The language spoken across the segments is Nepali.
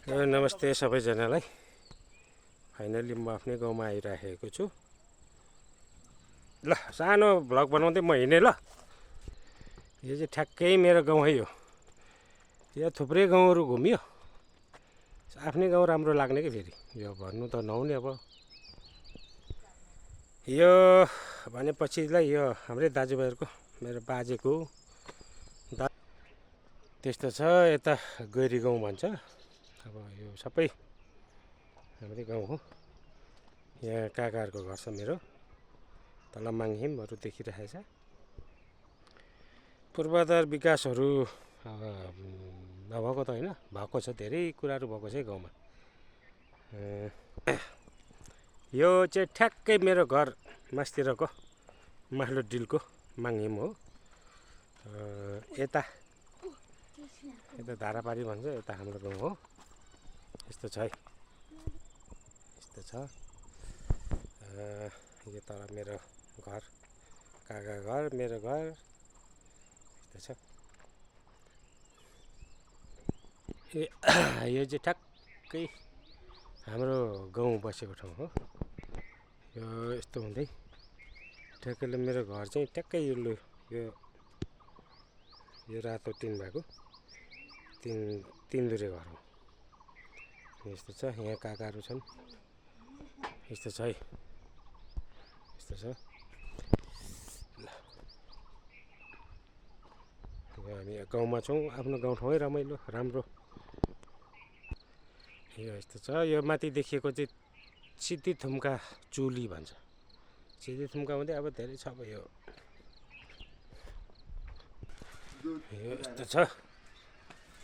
नमस्ते सबैजनालाई। फाइनली म आफ्नै गाउँमा आइराखेको छु। ल सानो भ्लग बनाउँदै म हिँडेँ ल। यो चाहिँ ठ्याक्कै मेरो गाउँ है यो। यहाँ थुप्रै गाउँहरू घुमियो। आफ्नै गाउँ राम्रो लाग्ने कि फेरि यो भन्नु त नहुने अब। यो भनेपछिलाई यो हाम्रै दाजुभाइहरूको मेरो बाजेको त्यस्तो छ। यता गैरी गाउँ भन्छ। अब यो सबै हाम्रै गाउँ हो। यहाँ काकाहरूको घर छ मेरो। तल माङहिमहरू देखिरहेको छ। पूर्वाधार विकासहरू नभएको त होइन, भएको छ, धेरै कुराहरू भएको छ गाउँमा। यो चाहिँ ठ्याक्कै मेरो घर मास्तिरको माहलो डिलको माङहिम हो। यता धारापारी भन्छ, यता हाम्रो गाउँ हो। यस्तो छ है, यस्तो छ। यो तल मेरो घर, काका घर, मेरो घर यस्तो छ। यो चाहिँ ठ्याक्कै हाम्रो गाउँ बसेको ठाउँ हो। यो यस्तो हुँदै ठ्याक्कैले मेरो घर चाहिँ ठ्याक्कै यो रातो टिन भएको तिन दुरे घर हो। यस्तो छ। यहाँ काकाहरू छन्। यस्तो छ है, यस्तो छ। ल हामी गाउँमा छौँ। आफ्नो गाउँठाउँै रमाइलो राम्रो। यो यस्तो छ। यो माथि देखिएको चाहिँ सिद्धिथुम्का चुली भन्छ। सिद्धिथुम्का हुँदै अब धेरै छ। अब यो यस्तो छ।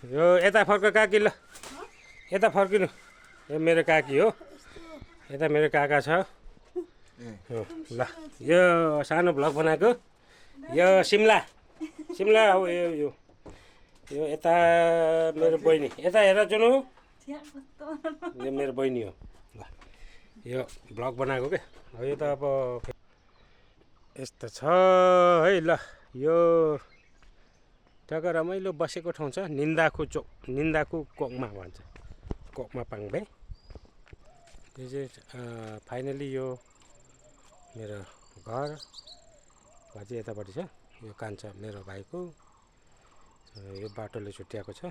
यो यता फर्क काकी, ल यता फर्किनु। यो मेरो काकी हो। यता मेरो काका छ। ल यो सानो भ्लग बनाएको। यो सिमला हो। यो यता मेरो बहिनी। यता हेर जुनु, यो मेरो बहिनी हो। ल यो भ्लग बनाएको क्या। यो त अब यस्तो छ है। ल यो ठ्याक्क रमाइलो बसेको ठाउँ छ। निन्दाकु कोकमा भन्छ, कोकमा पाङबे। यो चाहिँ फाइनली यो मेरो घर चाहिँ यतापट्टि छ। यो कान्छा मेरो भाइको। यो बाटोले छुट्याएको छ।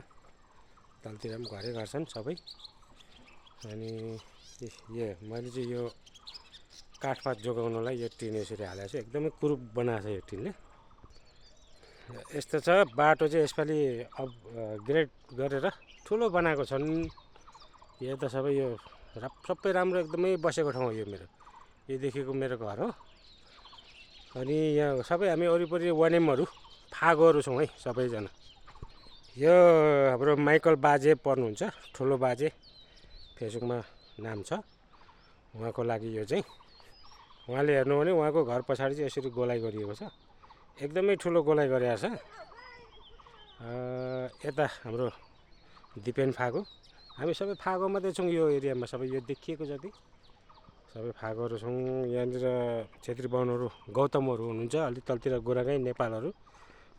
तलतिर पनि घरै घर छन् सबै। अनि मैले चाहिँ यो काठपात जोगाउनलाई यो टिन यसरी हालेको छु। एकदमै कुरूप बनाएको छ यो टिनले। यस्तो छ। बाटो चाहिँ यसपालि अपग्रेड गरेर ठुलो बनाएको छन्। यो त सबै यो सबै राम्रो एकदमै बसेको ठाउँ हो यो मेरो। योदेखिको मेरो घर हो। अनि यहाँ सबै हामी वरिपरि वानेमहरू फागोहरू छौँ है सबैजना। यो हाम्रो माइकल बाजे पर्नुहुन्छ, ठुलो बाजे, फेसबुकमा नाम छ उहाँको लागि। यो चाहिँ उहाँले हेर्नु भने उहाँको घर पछाडि चाहिँ यसरी गोलाइ गरिएको छ। एकदमै ठुलो गोलाइ गरेको छ। यता हाम्रो दिपेन फागो। हामी सबै फागो मात्रै छौँ यो एरियामा। सबै यो देखिएको जति सबै फागोहरू छौँ। यहाँनिर छेत्री बाहुनहरू गौतमहरू हुनुहुन्छ। अलिक तलतिर गोरागाई नेपालहरू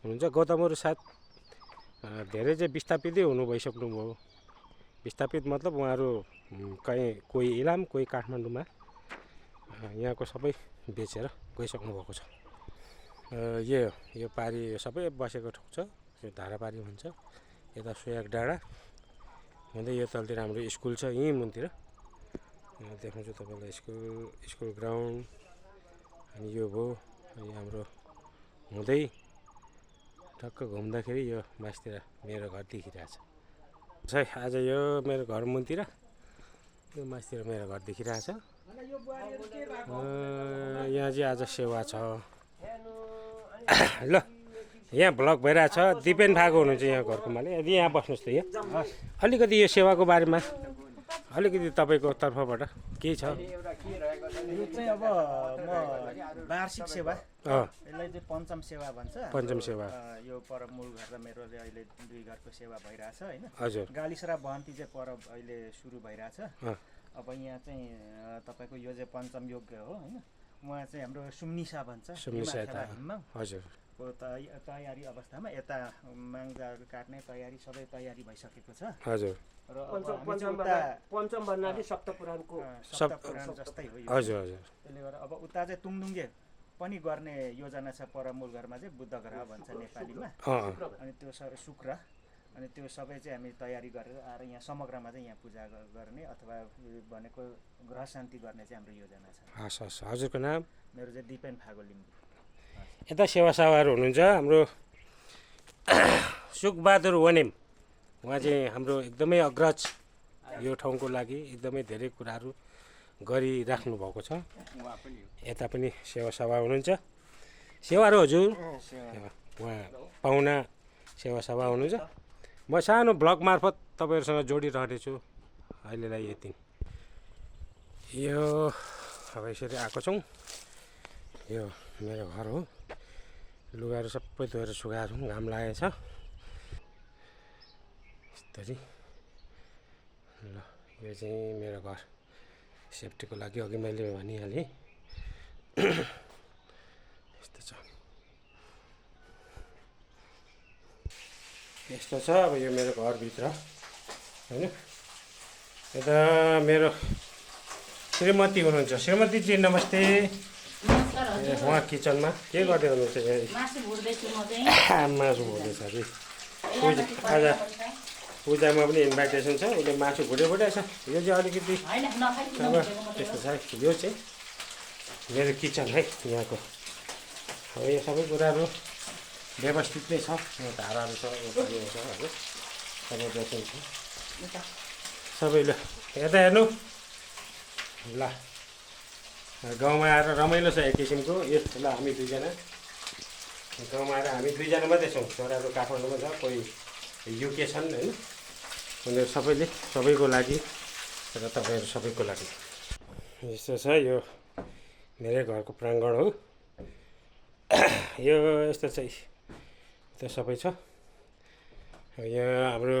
हुनुहुन्छ। गौतमहरू सायद धेरै चाहिँ विस्थापितै हुनु भइसक्नुभयो। विस्थापित मतलब उहाँहरू कोही इलाम, कोही काठमाडौँमा यहाँको सबै बेचेर गइसक्नु भएको छ। यो पारी सबै बसेको ठाउँ छ। यो धारापारी भन्छ। यता सोयाक डाँडा हुँदै यो तलतिर हाम्रो स्कुल छ। यहीँ मुनतिर देखाउँछु तपाईँलाई स्कुल ग्राउन्ड। अनि यो भयो। अनि हाम्रो हुँदै टक्क घुम्दाखेरि यो मास्तिर मेरो घर देखिरहेछ। आज यो मेरो घर मुनतिर, यो मास्तिर मेरो घर देखिरहेछ। यहाँ चाहिँ आज सेवा छ। ल यहाँ भ्लग भइरहेछ। दिपेन फागो हुनुहुन्छ यहाँ घरको मालिक। यदि यहाँ बस्नुहोस् त। यहाँ अलिकति यो सेवाको बारेमा अलिकति तपाईँको तर्फबाट के छ? यो चाहिँ अब म वार्षिक सेवा, यसलाई चाहिँ पञ्चम सेवा भन्छ। पञ्चम सेवा यो परब मूल घर र मेरो अहिले दुई घरको सेवा भइरहेछ होइन। हजुर। गालीसरा बहन्ती चाहिँ परब अहिले सुरु भइरहेछ। अब यहाँ चाहिँ तपाईँको यो चाहिँ पञ्चम यज्ञ हो होइन। उहाँ चाहिँ हाम्रो सुम्निसा भन्छ। सुम्निसा हजुर। को तयारी अवस्थामा यता माङ्जाहरू काट्ने तयारी सबै तयारी भइसकेको छ हजुर र अब हामी चाहिँ उता पञ्चम भन्नाले सप्तपुराणको सप्तपुराण जस्तै हो यो हजुर हजुर त्यसले गर्दा अब उता चाहिँ तुङदुङ्गे पनि गर्ने योजना छ पर मूल घरमा चाहिँ बुद्ध ग्रह भन्छ नेपालीमा अनि त्यो शुक्र अनि त्यो सबै चाहिँ हामी तयारी गरेर आएर यहाँ समग्रमा चाहिँ यहाँ पूजा गर्ने अथवा भनेको ग्रह शान्ति गर्ने चाहिँ हाम्रो योजना छ हस् हस् हजुरको नाम मेरो चाहिँ दिपेन फागो लिम्बू यता सेवासावाहरू हुनुहुन्छ हाम्रो सुखबहादुर वनेम उहाँ चाहिँ हाम्रो एकदमै अग्रज यो ठाउँको लागि एकदमै धेरै कुराहरू गरिराख्नु भएको छ यता पनि सेवासभा हुनुहुन्छ सेवा र हजुर उहाँ पाहुना सेवासभा हुनुहुन्छ म सानो ब्लग मार्फत तपाईँहरूसँग जोडिरहेछु अहिलेलाई यति यो अब यसरी आएको छौँ यो मेरो घर हो लुगाहरू सबै धोएर सुकाएको छौँ घाम लागेको छ यस्तरी ल यो चाहिँ मेरो घर सेफ्टीको लागि अघि मैले भनिहालेँ यस्तो छ यस्तो छ अब यो मेरो घरभित्र होइन यता मेरो श्रीमती हुनुहुन्छ श्रीमतीजी नमस्ते उहाँ किचनमा के गर्दै हुनुहुन्छ मासु भुट्दैछु म चाहिँ मासु भुट्दैछ कि आज पूजामा पनि इन्भाइटेसन छ उसले मासु भुटेछ यो चाहिँ अलिकति हैन नखाइ अब त्यस्तो छ यो चाहिँ मेरो किचन है यहाँको अब यो सबै कुराहरू व्यवस्थित नै छ यहाँ धाराहरू छ यो पानी छ होइन सबै जस्तै छ सबैले यता हेर्नु ल गाउँमा आएर रमाइलो छ एक किसिमको यो ल हामी दुईजना गाउँमा आएर हामी दुईजना मात्रै छौँ छोराहरू काठमाडौँमा छ कोही युके छन् होइन उनीहरू सबैले सबैको लागि र तपाईँहरू सबैको लागि यस्तो छ यो मेरै घरको प्राङ्गण हो यो यस्तो चाहिँ त्यो सबै छ यहाँ हाम्रो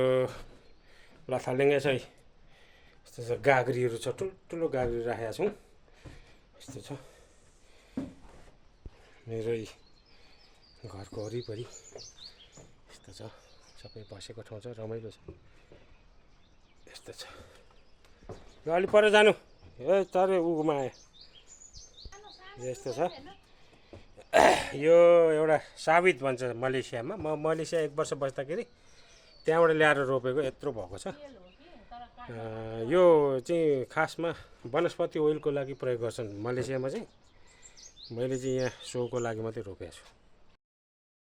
लथालिङ्गे चाहिँ यस्तो छ गाग्रीहरू छ ठुल्ठुलो गाग्री राखेका छौँ यस्तो छ मेरो घरको वरिपरि यस्तो छ सबै बसेको ठाउँ छ रमाइलो छ यस्तो छ यो अलिक पर जानु ए तर उमा आयो यस्तो छ यो एउटा साबित भन्छ मलेसियामा म मलेसिया 1 वर्ष बस्दाखेरि त्यहाँबाट ल्याएर रोपेको यत्रो भएको छ यो चाहिँ खासमा वनस्पति ओइलको लागि प्रयोग गर्छन् मलेसियामा चाहिँ मैले चाहिँ यहाँ सोको लागि मात्रै रोपेको छु